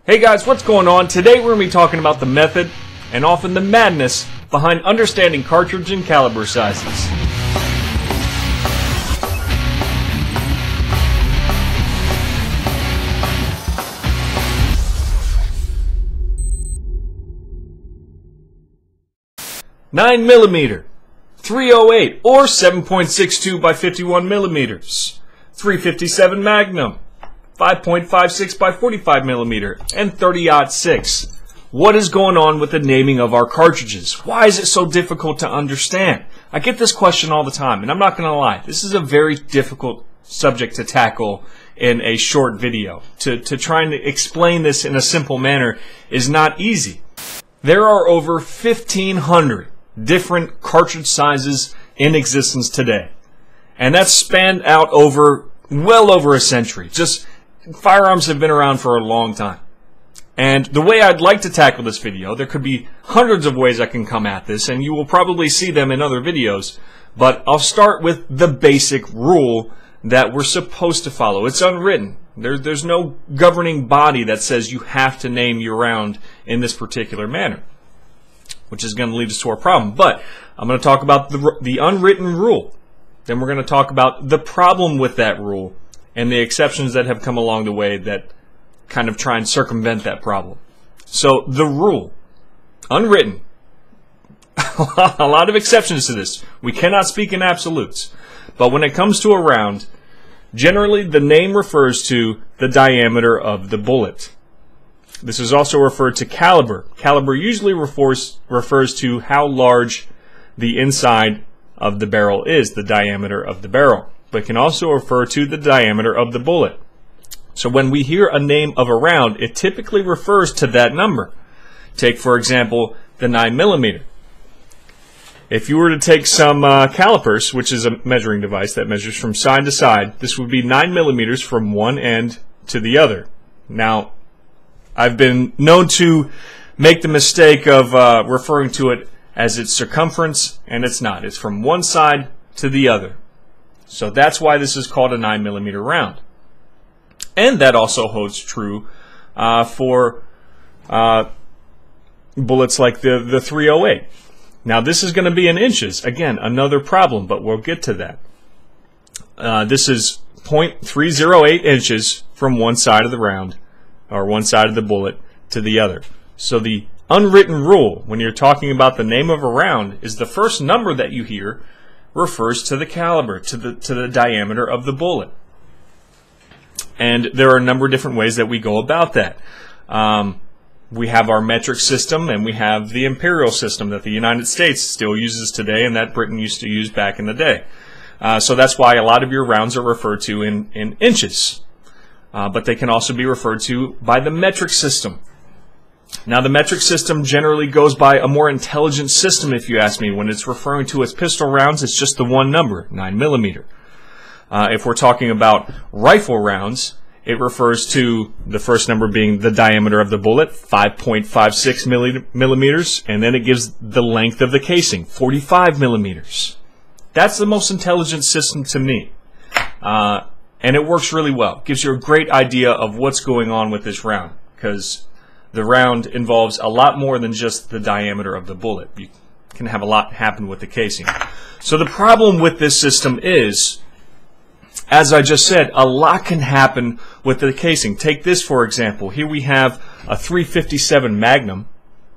Hey guys, what's going on? Today we're going to be talking about the method and often the madness behind understanding cartridge and caliber sizes. Nine millimeter, 308 or 7.62 by 51 millimeters, 357 Magnum, 5.56 by 45 millimeter, and 30-06. What is going on with the naming of our cartridges? Why is it so difficult to understand? I get this question all the time, and I'm not going to lie. This is a very difficult subject to tackle in a short video. To try and explain this in a simple manner is not easy. There are over 1,500 different cartridge sizes in existence today. And that's spanned out over well over a century. Just firearms have been around for a long time. And the way I'd like to tackle this video, there could be hundreds of ways I can come at this, and you will probably see them in other videos, but I'll start with the basic rule that we're supposed to follow. It's unwritten. There's no governing body that says you have to name your round in this particular manner, which is going to lead us to our problem. But I'm going to talk about the unwritten rule. Then we're going to talk about the problem with that rule and the exceptions that have come along the way that kind of try and circumvent that problem. So the rule, unwritten, a lot of exceptions to this. We cannot speak in absolutes. But when it comes to a round, generally the name refers to the diameter of the bullet. This is also referred to caliber. Caliber usually refers to how large the inside of the barrel is, the diameter of the barrel, but can also refer to the diameter of the bullet. So when we hear a name of a round, it typically refers to that number. Take, for example, the 9mm. If you were to take some calipers, which is a measuring device that measures from side to side, this would be 9mm from one end to the other. Now, I've been known to make the mistake of referring to it as its circumference, and it's not. It's from one side to the other. So that's why this is called a 9mm round. And that also holds true for bullets like the 308. Now this is going to be in inches. Again, another problem, but we'll get to that. This is 0.308 inches from one side of the round, or one side of the bullet, to the other. So the unwritten rule when you're talking about the name of a round is the first number that you hear refers to the caliber, to the diameter of the bullet. And there are a number of different ways that we go about that. We have our metric system, and we have the imperial system that the United States still uses today, and that Britain used to use back in the day. So that's why a lot of your rounds are referred to in inches. But they can also be referred to by the metric system. Now the metric system generally goes by a more intelligent system, if you ask me. When it's referring to its pistol rounds, it's just the one number, 9mm. If we're talking about rifle rounds, it refers to the first number being the diameter of the bullet, 5.56 millimeters, and then it gives the length of the casing, 45 millimeters. That's the most intelligent system to me. And it works really well. It gives you a great idea of what's going on with this round, because the round involves a lot more than just the diameter of the bullet. You can have a lot happen with the casing. So the problem with this system is, as I just said, a lot can happen with the casing. Take this, for example. Here we have a 357 Magnum,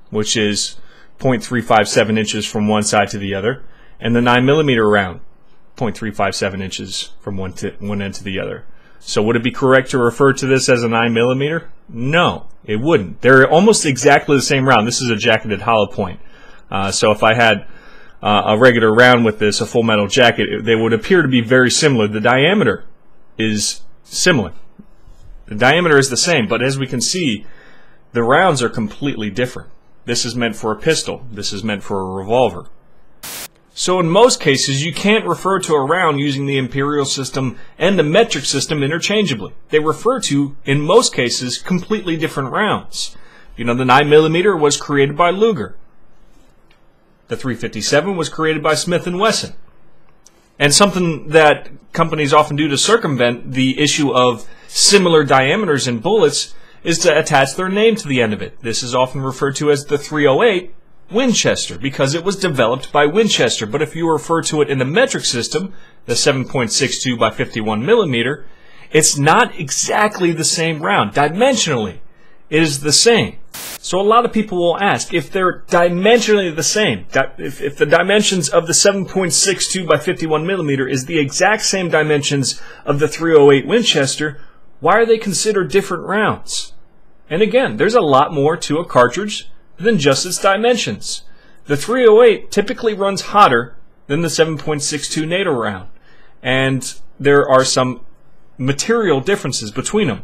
which is 0.357 inches from one side to the other, and the 9mm round, 0.357 inches from one end to the other. So would it be correct to refer to this as a 9mm? No, it wouldn't. They're almost exactly the same round. This is a jacketed hollow point. So if I had a regular round with this, a full metal jacket, they would appear to be very similar. The diameter is similar. The diameter is the same, but as we can see, the rounds are completely different. This is meant for a pistol. This is meant for a revolver. So in most cases, you can't refer to a round using the imperial system and the metric system interchangeably. They refer to, in most cases, completely different rounds. You know, the 9mm was created by Luger. The 357 was created by Smith & Wesson. And something that companies often do to circumvent the issue of similar diameters in bullets is to attach their name to the end of it. This is often referred to as the 308 Winchester because it was developed by Winchester. But if you refer to it in the metric system, the 7.62 by 51 millimeter, it's not exactly the same round. Dimensionally, it is the same. So a lot of people will ask if they're dimensionally the same, if the dimensions of the 7.62 by 51 millimeter is the exact same dimensions of the 308 Winchester, why are they considered different rounds? And again, there's a lot more to a cartridge than just its dimensions. The 308 typically runs hotter than the 7.62 NATO round, and there are some material differences between them.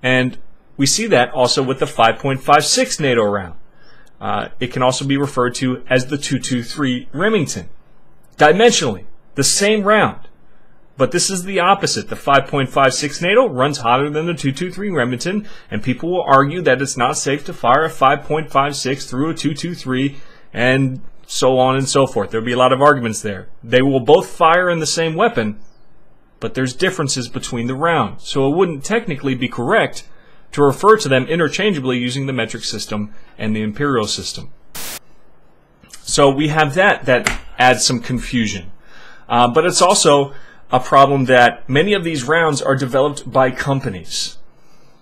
And we see that also with the 5.56 NATO round. It can also be referred to as the 223 Remington. Dimensionally, the same round, but this is the opposite. The 5.56 NATO runs hotter than the 223 Remington, and people will argue that it's not safe to fire a 5.56 through a 223, and so on and so forth. There'll be a lot of arguments there. They will both fire in the same weapon, but there's differences between the rounds, so it wouldn't technically be correct to refer to them interchangeably using the metric system and the imperial system. So we have that adds some confusion. But it's also a problem that many of these rounds are developed by companies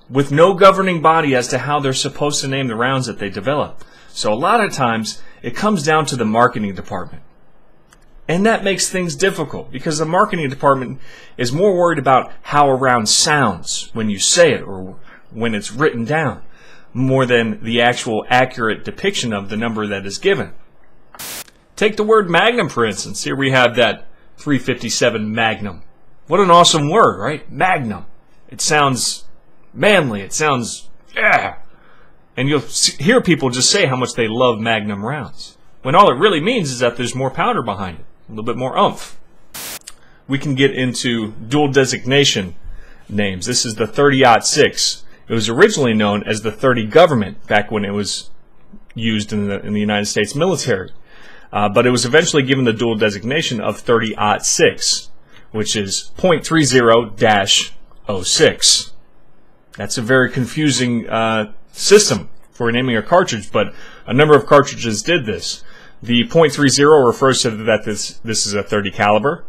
with no governing body as to how they're supposed to name the rounds that they develop. So a lot of times it comes down to the marketing department. And that makes things difficult because the marketing department is more worried about how a round sounds when you say it or when it's written down, more than the actual accurate depiction of the number that is given. Take the word Magnum, for instance. Here we have that 357 Magnum. What an awesome word, right? Magnum. It sounds manly. It sounds, yeah. And you'll hear people just say how much they love Magnum rounds, when all it really means is that there's more powder behind it, a little bit more oomph. We can get into dual designation names. This is the 30-06. It was originally known as the 30 Government back when it was used in the United States military. But it was eventually given the dual designation of 30-06, which is .30-06. That's a very confusing system for naming a cartridge, but a number of cartridges did this. The .30 refers to that this is a 30 caliber.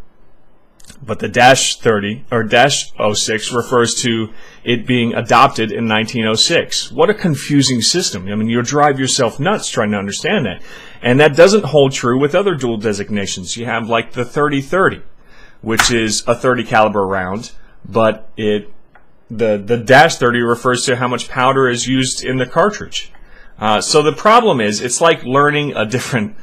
But the -30 or -06 refers to it being adopted in 1906. What a confusing system. I mean, you'll drive yourself nuts trying to understand that. And that doesn't hold true with other dual designations. You have like the 30-30, which is a 30 caliber round, but the -30 refers to how much powder is used in the cartridge. So the problem is, it's like learning a different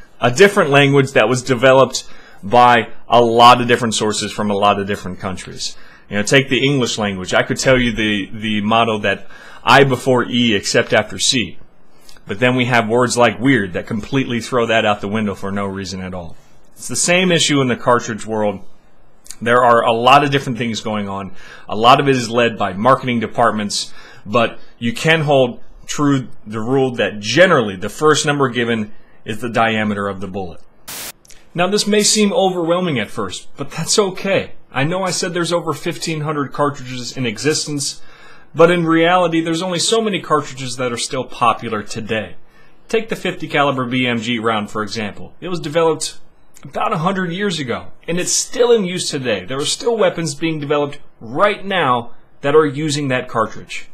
language that was developed by a lot of different sources from a lot of different countries. You know, take the English language. I could tell you the motto that I before E except after C. But then we have words like weird that completely throw that out the window for no reason at all. It's the same issue in the cartridge world. There are a lot of different things going on. A lot of it is led by marketing departments, but you can hold true the rule that generally the first number given is the diameter of the bullet. Now this may seem overwhelming at first, but that's okay. I know I said there's over 1,500 cartridges in existence, but in reality there's only so many cartridges that are still popular today. Take the 50 caliber BMG round for example. It was developed about 100 years ago, and it's still in use today. There are still weapons being developed right now that are using that cartridge.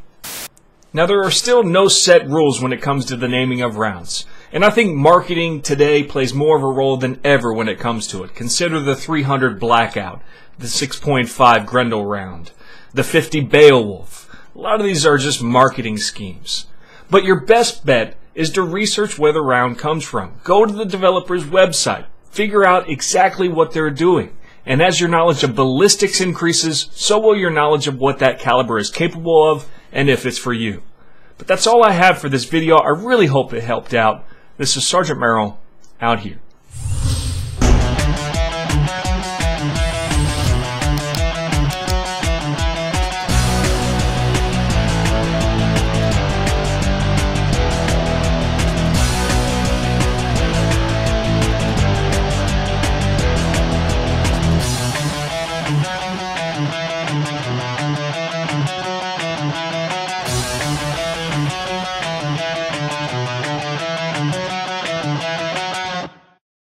Now there are still no set rules when it comes to the naming of rounds. And I think marketing today plays more of a role than ever when it comes to it. Consider the 300 Blackout, the 6.5 Grendel round, the 50 Beowulf. A lot of these are just marketing schemes. But your best bet is to research where the round comes from. Go to the developer's website. Figure out exactly what they're doing. And as your knowledge of ballistics increases, so will your knowledge of what that caliber is capable of and if it's for you. But that's all I have for this video. I really hope it helped out. This is Sergeant Merrill, out here.